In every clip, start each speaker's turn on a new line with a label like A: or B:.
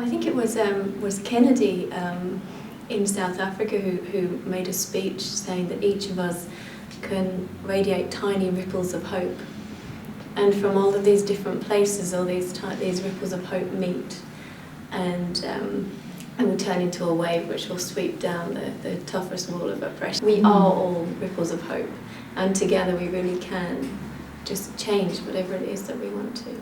A: I think it was Kennedy in South Africa who made a speech saying that each of us can radiate tiny ripples of hope, and from all of these different places, all these ripples of hope meet, and will turn into a wave which will sweep down the toughest wall of oppression. We are all ripples of hope, and together we really can just change whatever it is that we want to.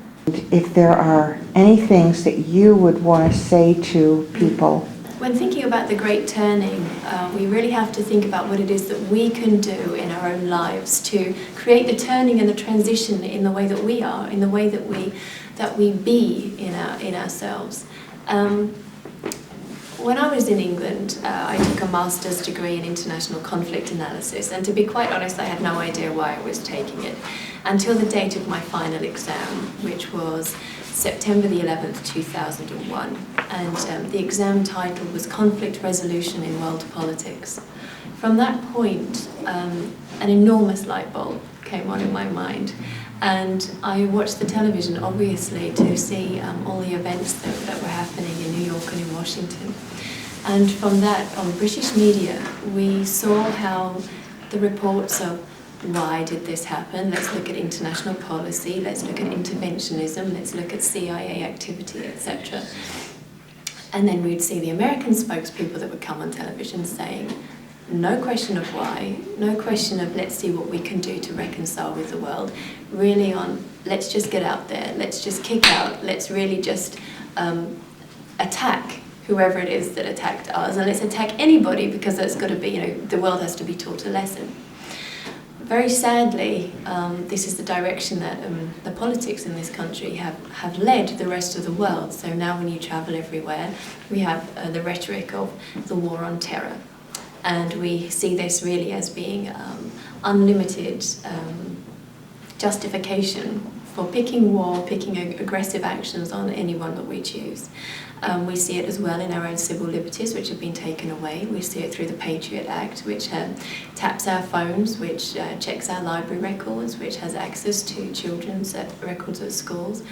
B: If there are any things that you would want to say to people?
A: When thinking about the Great Turning, we really have to think about what it is that we can do in our own lives to create the turning and the transition in the way that we are, in the way that we be in ourselves. When I was in England, I took a master's degree in international conflict analysis, and to be quite honest, I had no idea why I was taking it until the date of my final exam, which was September the 11th, 2001, and the exam title was Conflict Resolution in World Politics. From that point, an enormous light bulb came on in my mind, and I watched the television, obviously, to see all the events that were happening in New York and in Washington. And from that, on British media, we saw how the reports of why did this happen, let's look at international policy, let's look at interventionism, let's look at CIA activity, etc. And then we'd see the American spokespeople that would come on television saying, no question of why, no question of let's see what we can do to reconcile with the world, really on let's just get out there, let's just kick out, let's really just attack whoever it is that attacked us, and let's attack anybody because that's got to be, the world has to be taught a lesson. Very sadly, this is the direction that the politics in this country have led the rest of the world. So now when you travel everywhere, we have the rhetoric of the war on terror. And we see this really as being unlimited justification for picking war, picking aggressive actions on anyone that we choose. We see it as well in our own civil liberties, which have been taken away. We see it through the Patriot Act, which taps our phones, which checks our library records, which has access to children's records at schools.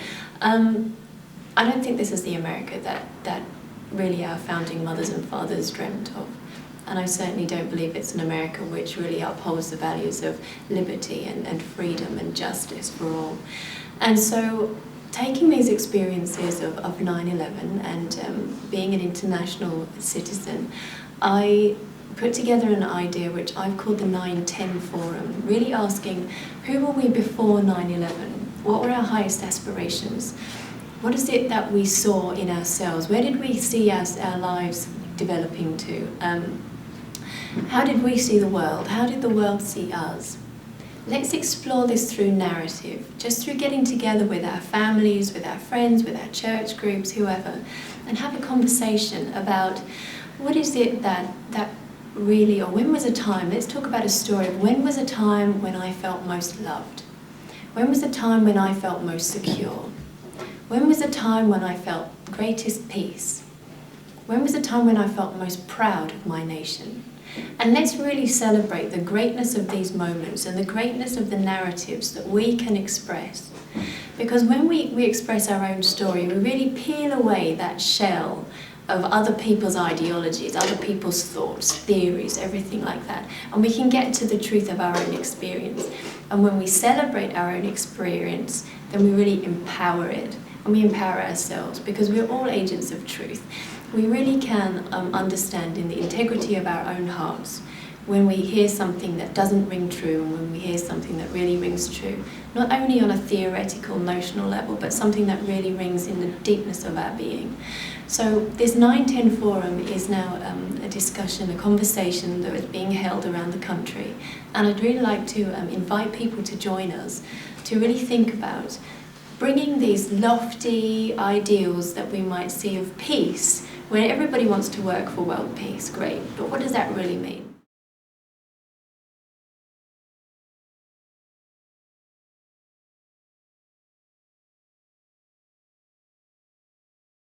A: I don't think this is the America that really our founding mothers and fathers dreamt of. And I certainly don't believe it's an America which really upholds the values of liberty and freedom and justice for all. And so taking these experiences of 9/11 and being an international citizen, I put together an idea which I've called the 9-10 Forum, really asking who were we before 9/11? What were our highest aspirations? What is it that we saw in ourselves? Where did we see our lives developing to? How did we see the world? How did the world see us? Let's explore this through narrative, just through getting together with our families, with our friends, with our church groups, whoever, and have a conversation about what is it that really, or when was a time, let's talk about a story of when was a time when I felt most loved? When was a time when I felt most secure? When was a time when I felt greatest peace? When was a time when I felt most proud of my nation? And let's really celebrate the greatness of these moments and the greatness of the narratives that we can express. Because when we express our own story, we really peel away that shell of other people's ideologies, other people's thoughts, theories, everything like that. And we can get to the truth of our own experience. And when we celebrate our own experience, then we really empower it. And we empower ourselves because we're all agents of truth. We really can understand in the integrity of our own hearts when we hear something that doesn't ring true and when we hear something that really rings true, not only on a theoretical, notional level, but something that really rings in the deepness of our being. So this 9-10 Forum is now a discussion, a conversation that is being held around the country. And I'd really like to invite people to join us to really think about bringing these lofty ideals that we might see of peace, where everybody wants to work for world peace, great, but what does that really mean?